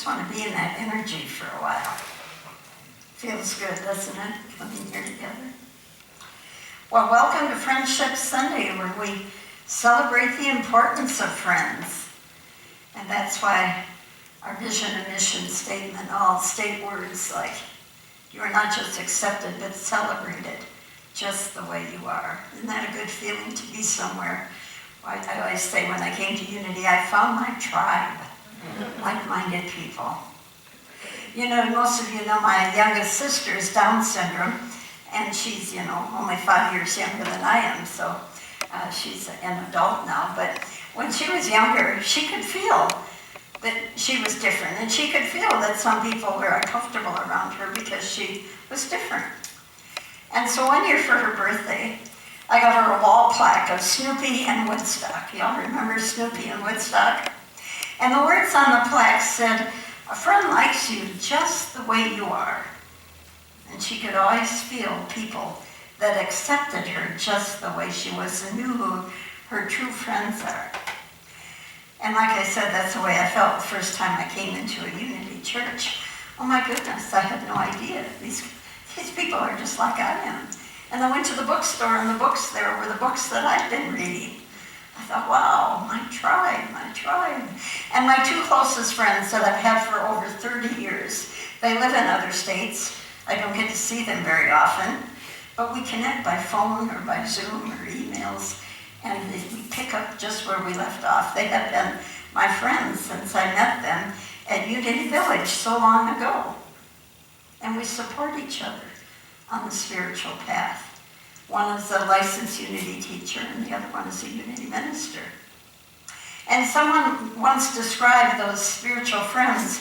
just want to be in that energy for a while. Feels good, doesn't it, coming here together? Well, welcome to Friendship Sunday, where we celebrate the importance of friends. And that's why our vision and mission statement all state words like, you are not just accepted, but celebrated just the way you are. Isn't that a good feeling to be somewhere? I always say when I came to Unity, I found my tribe, like-minded people. You know, most of you know my youngest sister is Down syndrome, and she's, only 5 years younger than I am, so she's an adult now. But when she was younger, she could feel that she was different, and she could feel that some people were uncomfortable around her because she was different. And so one year for her birthday, I got her a wall plaque of Snoopy and Woodstock. Y'all remember Snoopy and Woodstock? And the words on the plaque said, "A friend likes you just the way you are." And she could always feel people that accepted her just the way she was and knew who her true friends are. And like I said, that's the way I felt the first time I came into a Unity church. Oh my goodness, I had no idea. These people are just like I am. And I went to the bookstore, and the books there were the books that I'd been reading. I thought, wow, my tribe, my tribe. And my two closest friends that I've had for over 30 years, they live in other states. I don't get to see them very often, but we connect by phone or by Zoom or emails, and we pick up just where we left off. They have been my friends since I met them at Unity Village so long ago. And we support each other on the spiritual path. One is a licensed Unity teacher, and the other one is a Unity minister. And someone once described those spiritual friends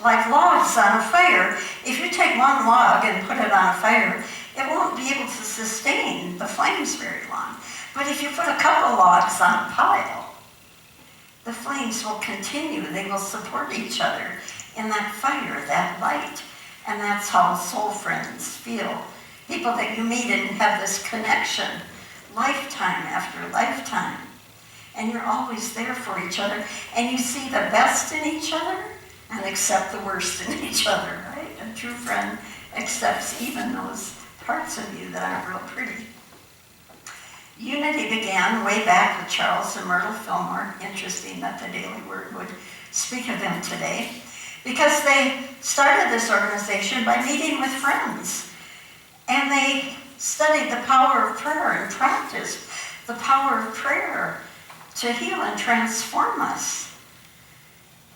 like logs on a fire. If you take one log and put it on a fire, it won't be able to sustain the flames very long. But if you put a couple logs on a pile, the flames will continue. They will support each other in that fire, that light. And that's how soul friends feel. People that you meet and have this connection, lifetime after lifetime. And you're always there for each other. And you see the best in each other and accept the worst in each other, right? A true friend accepts even those parts of you that aren't real pretty. Unity began way back with Charles and Myrtle Fillmore. Interesting that the Daily Word would speak of them today, because they started this organization by meeting with friends. And they studied the power of prayer and practiced the power of prayer to heal and transform us.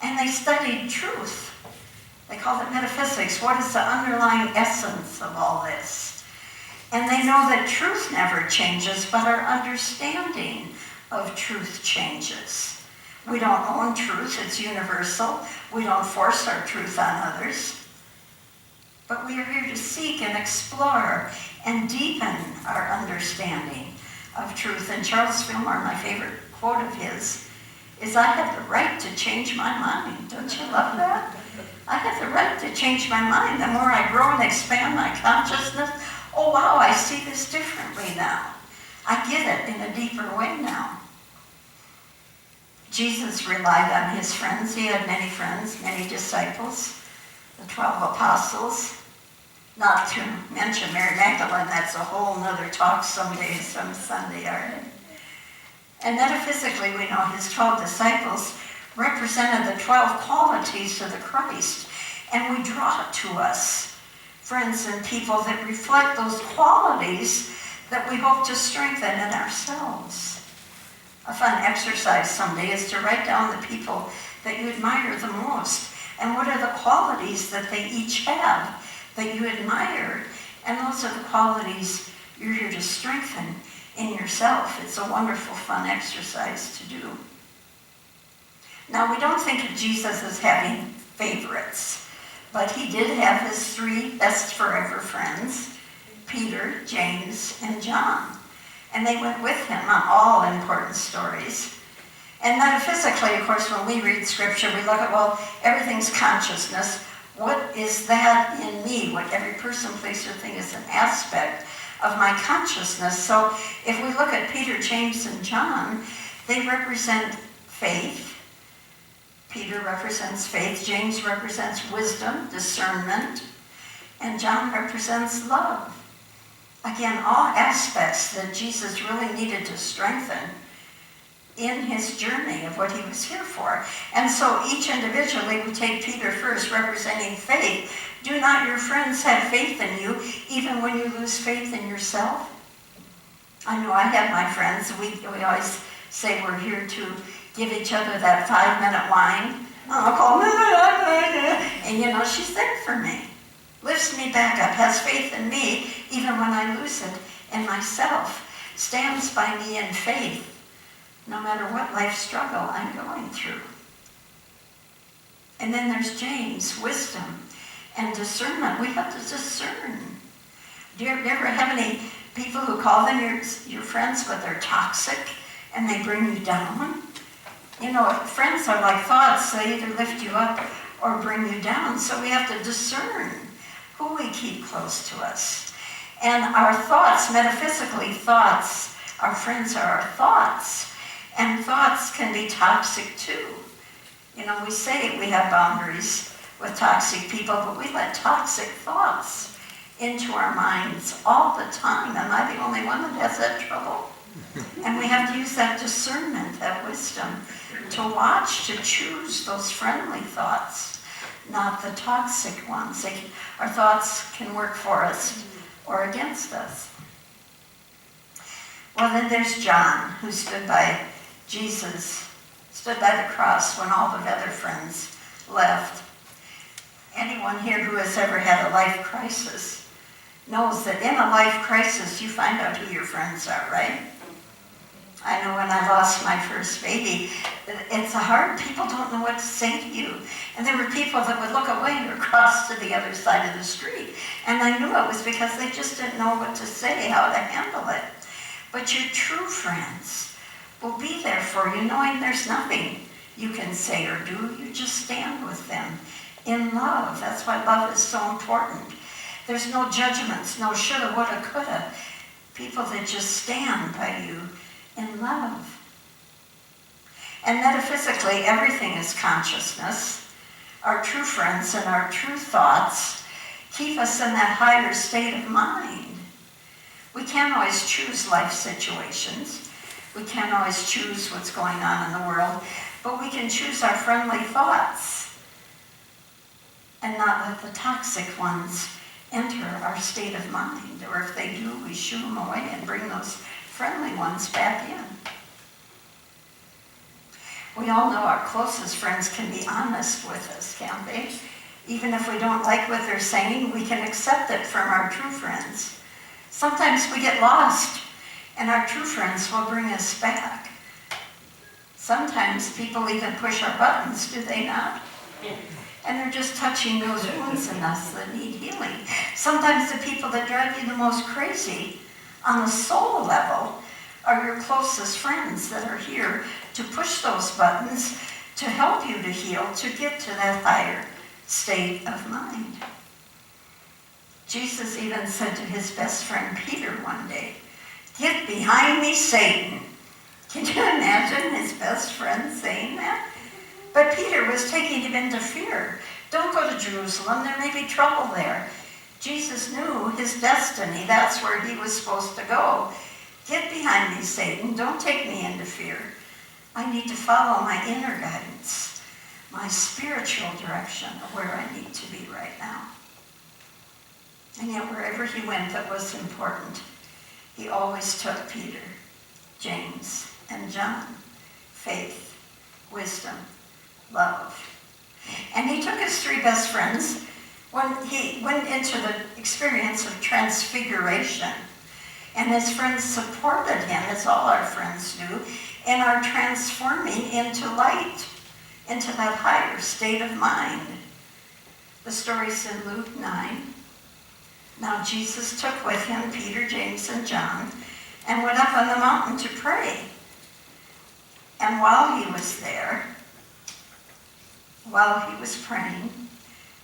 And they studied truth. They called it metaphysics. What is the underlying essence of all this? And they know that truth never changes, but our understanding of truth changes. We don't own truth, it's universal. We don't force our truth on others. But we are here to seek and explore and deepen our understanding of truth. And Charles Fillmore, my favorite quote of his, is, "I have the right to change my mind." Don't you love that? I have the right to change my mind. The more I grow and expand my consciousness, oh wow, I see this differently now. I get it in a deeper way now. Jesus relied on his friends. He had many friends, many disciples, the 12 apostles. Not to mention Mary Magdalene, that's a whole nother talk someday, some Sunday, all right? And metaphysically, we know his 12 disciples represented the 12 qualities of the Christ. And we draw to us friends and people that reflect those qualities that we hope to strengthen in ourselves. A fun exercise someday is to write down the people that you admire the most, and what are the qualities that they each have that you admire, and those are the qualities you're here to strengthen in yourself. It's a wonderful, fun exercise to do. Now, we don't think of Jesus as having favorites, but he did have his 3 best forever friends, Peter, James, and John. And they went with him on all important stories. And metaphysically, of course, when we read scripture, we look at, well, everything's consciousness. What is that in me? What every person, place, or thing is an aspect of my consciousness. So if we look at Peter, James, and John, they represent faith. Peter represents faith, James represents wisdom, discernment, and John represents love. Again, all aspects that Jesus really needed to strengthen in his journey of what he was here for. And so each individually, we take Peter first, representing faith. Do not your friends have faith in you, even when you lose faith in yourself? I know I have my friends. We always say we're here to give each other that 5-minute whine. I'll call, and she's there for me. Lifts me back up, has faith in me, even when I lose it in myself. Stands by me in faith, no matter what life struggle I'm going through. And then there's James, wisdom and discernment. We have to discern. Do you ever have any people who call them your friends, but they're toxic and they bring you down? Friends are like thoughts. They either lift you up or bring you down. So we have to discern who we keep close to us. And our thoughts, metaphysically, thoughts, our friends are our thoughts. And thoughts can be toxic too. We say we have boundaries with toxic people, but we let toxic thoughts into our minds all the time. Am I the only one that has that trouble? And we have to use that discernment, that wisdom, to watch, to choose those friendly thoughts, not the toxic ones. Our thoughts can work for us or against us. Well, then there's John, who stood by Jesus, stood by the cross when all the other friends left. Anyone here who has ever had a life crisis knows that in a life crisis, you find out who your friends are, right? I know when I lost my first baby, it's hard. People don't know what to say to you. And there were people that would look away or cross to the other side of the street. And I knew it was because they just didn't know what to say, how to handle it. But your true friends will be there for you, knowing there's nothing you can say or do. You just stand with them in love. That's why love is so important. There's no judgments, no shoulda, woulda, coulda. People that just stand by you in love. And metaphysically, everything is consciousness. Our true friends and our true thoughts keep us in that higher state of mind. We can't always choose life situations. We can't always choose what's going on in the world, but we can choose our friendly thoughts and not let the toxic ones enter our state of mind. Or if they do, we shoo them away and bring those friendly ones back in. We all know our closest friends can be honest with us, can't they? Even if we don't like what they're saying, we can accept it from our true friends. Sometimes we get lost, and our true friends will bring us back. Sometimes people even push our buttons, do they not? And they're just touching those wounds in us that need healing. Sometimes the people that drive you the most crazy on a soul level are your closest friends that are here to push those buttons, to help you to heal, to get to that higher state of mind. Jesus even said to his best friend Peter one day, "Get behind me, Satan." Can you imagine his best friend saying that? But Peter was taking him into fear. Don't go to Jerusalem, there may be trouble there. Jesus knew his destiny, that's where he was supposed to go. Get behind me, Satan, don't take me into fear. I need to follow my inner guidance, my spiritual direction of where I need to be right now. And yet wherever he went that was important, he always took Peter, James, and John. Faith, wisdom, love. And he took his three best friends when he went into the experience of transfiguration. And his friends supported him, as all our friends do, in our transforming into light, into that higher state of mind. The story's in Luke 9. Now Jesus took with him Peter, James, and John, and went up on the mountain to pray. And while he was there, while he was praying,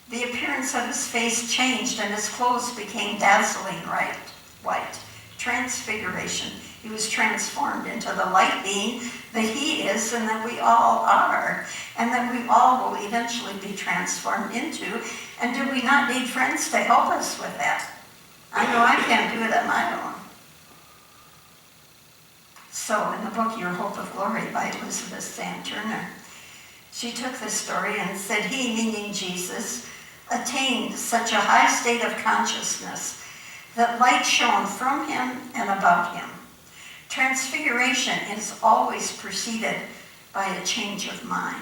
the appearance of his face changed and his clothes became dazzling white. Transfiguration. He was transformed into the light being that he is and that we all are, and that we all will eventually be transformed into. And do we not need friends to help us with that? I know I can't do it on my own. So in the book, Your Hope of Glory by Elizabeth Sam Turner, she took this story and said, he, meaning Jesus, attained such a high state of consciousness that light shone from him and about him. Transfiguration is always preceded by a change of mind.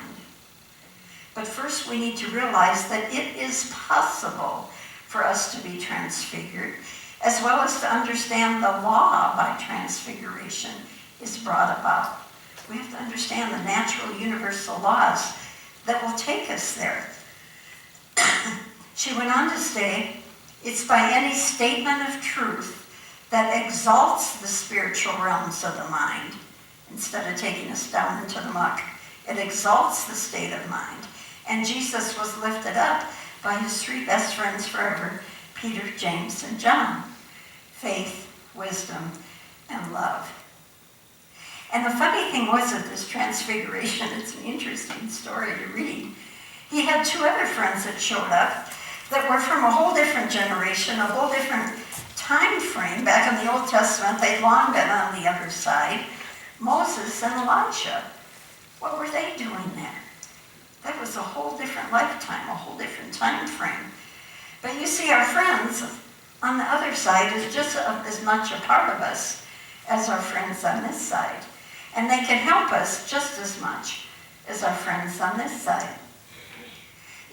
But first we need to realize that it is possible for us to be transfigured, as well as to understand the law by transfiguration is brought about. We have to understand the natural universal laws that will take us there. She went on to say, it's by any statement of truth that exalts the spiritual realms of the mind, instead of taking us down into the muck. It exalts the state of mind. And Jesus was lifted up by his three best friends forever, Peter, James, and John. Faith, wisdom, and love. And the funny thing was at this transfiguration, it's an interesting story to read. He had two other friends that showed up that were from a whole different generation, a whole different time frame. Back in the Old Testament, they'd long been on the other side. Moses and Elijah. What were they doing there? That was a whole different lifetime, a whole different time frame. But you see, our friends on the other side is just as much a part of us as our friends on this side. And they can help us just as much as our friends on this side.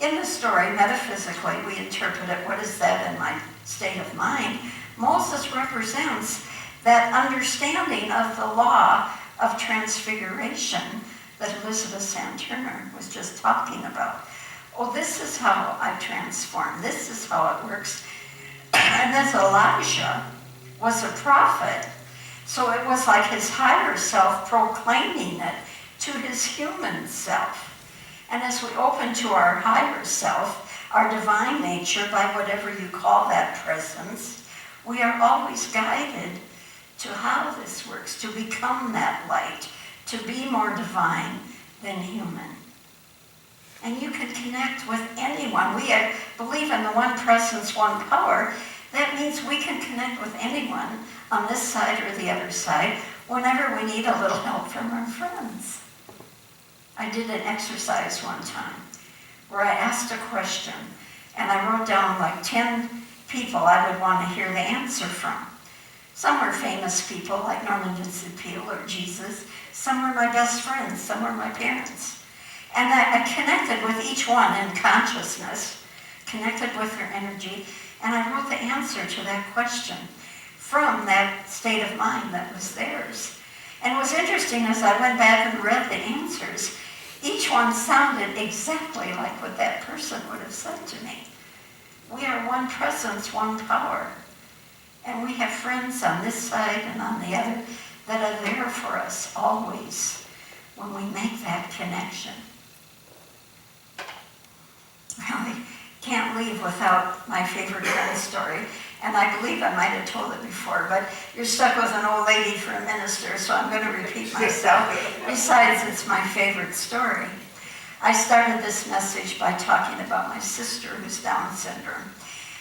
In the story, metaphysically, we interpret it, what is that in my state of mind? Moses represents that understanding of the law of transfiguration that Elizabeth Sam Turner was just talking about. Oh, this is how I transform. This is how it works. And this Elijah was a prophet, so it was like his higher self proclaiming it to his human self. And as we open to our higher self, our divine nature, by whatever you call that presence, we are always guided to how this works, to become that light, to be more divine than human. And you can connect with anyone. We believe in the one presence, one power. That means we can connect with anyone on this side or the other side whenever we need a little help from our friends. I did an exercise one time where I asked a question and I wrote down like 10 people I would want to hear the answer from. Some were famous people like Norman Vincent Peale or Jesus. Some were my best friends. Some were my parents. And I connected with each one in consciousness, connected with their energy, and I wrote the answer to that question from that state of mind that was theirs. And it was interesting as I went back and read the answers, each one sounded exactly like what that person would have said to me. We are one presence, one power. And we have friends on this side and on the other that are there for us always when we make that connection. Well, I can't leave without my favorite friend story. And I believe I might have told it before, but you're stuck with an old lady for a minister, so I'm going to repeat myself. Besides, it's my favorite story. I started this message by talking about my sister who's Down syndrome.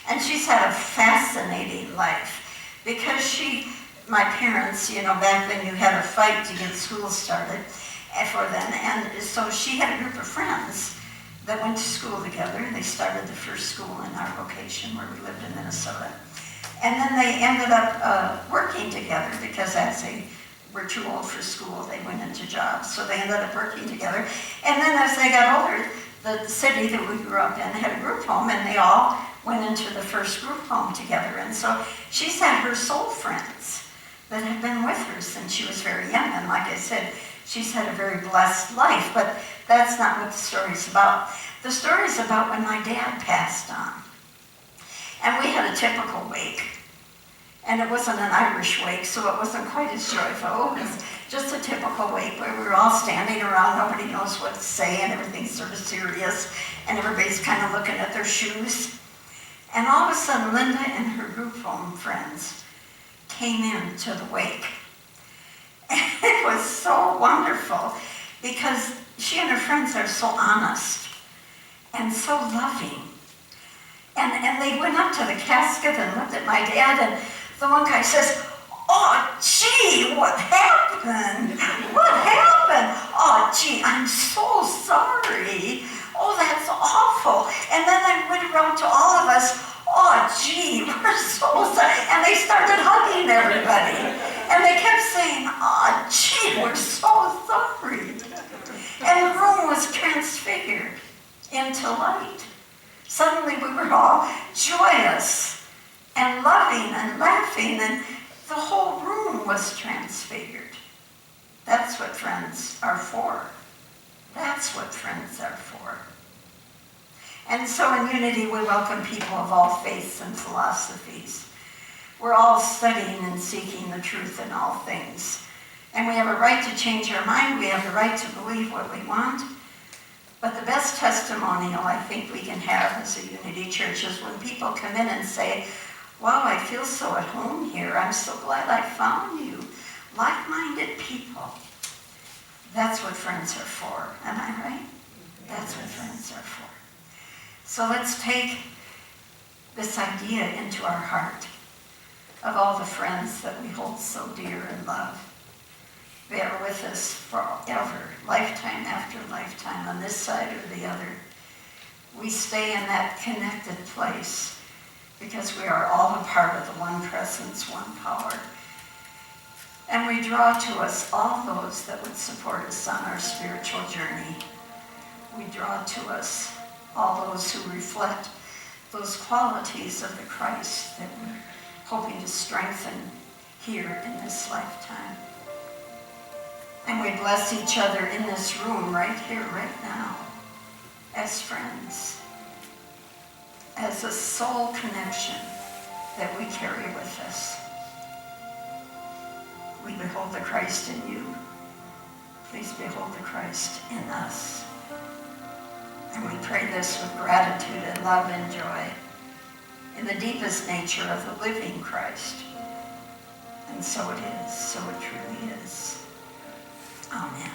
And she's had a fascinating life because my parents, back then you had a fight to get school started for them. And so she had a group of friends that went to school together. They started the first school in our location where we lived in Minnesota. And then they ended up working together because as they were too old for school, they went into jobs. So they ended up working together. And then as they got older, the city that we grew up in had a group home, and they all went into the first group home together. And so she's had her soul friends that have been with her since she was very young. And like I said, she's had a very blessed life, but that's not what the story's about. The story's about when my dad passed on. And we had a typical wake. And it wasn't an Irish wake, so it wasn't quite as joyful. It was just a typical wake where we were all standing around, nobody knows what to say, and everything's sort of serious, and everybody's kind of looking at their shoes. And all of a sudden, Linda and her group home friends came in to the wake. It was so wonderful because she and her friends are so honest and so loving. And they went up to the casket and looked at my dad, and the one guy says, "Oh, gee, what happened? What happened? Oh, gee, I'm so sorry. Oh, that's awful." And then they went around to all of us, "Oh, gee, we're so sorry." And they started hugging everybody. And they kept saying, "Oh, gee, we're so sorry." And the room was transfigured into light. Suddenly we were all joyous and loving and laughing, and the whole room was transfigured. That's what friends are for. That's what friends are for. And so in Unity, we welcome people of all faiths and philosophies. We're all studying and seeking the truth in all things. And we have a right to change our mind. We have the right to believe what we want. But the best testimonial I think we can have as a Unity Church is when people come in and say, "Wow, I feel so at home here. I'm so glad I found you. Like-minded people." That's what friends are for. Am I right? That's what friends are for. So let's take this idea into our heart of all the friends that we hold so dear and love. They are with us forever, lifetime after lifetime, on this side or the other. We stay in that connected place because we are all a part of the one presence, one power. And we draw to us all those that would support us on our spiritual journey. We draw to us all those who reflect those qualities of the Christ that we're hoping to strengthen here in this lifetime. And we bless each other in this room right here, right now, as friends, as a soul connection that we carry with us. We behold the Christ in you. Please behold the Christ in us. And we pray this with gratitude and love and joy in the deepest nature of the living Christ. And so it is, so it truly is. Amen.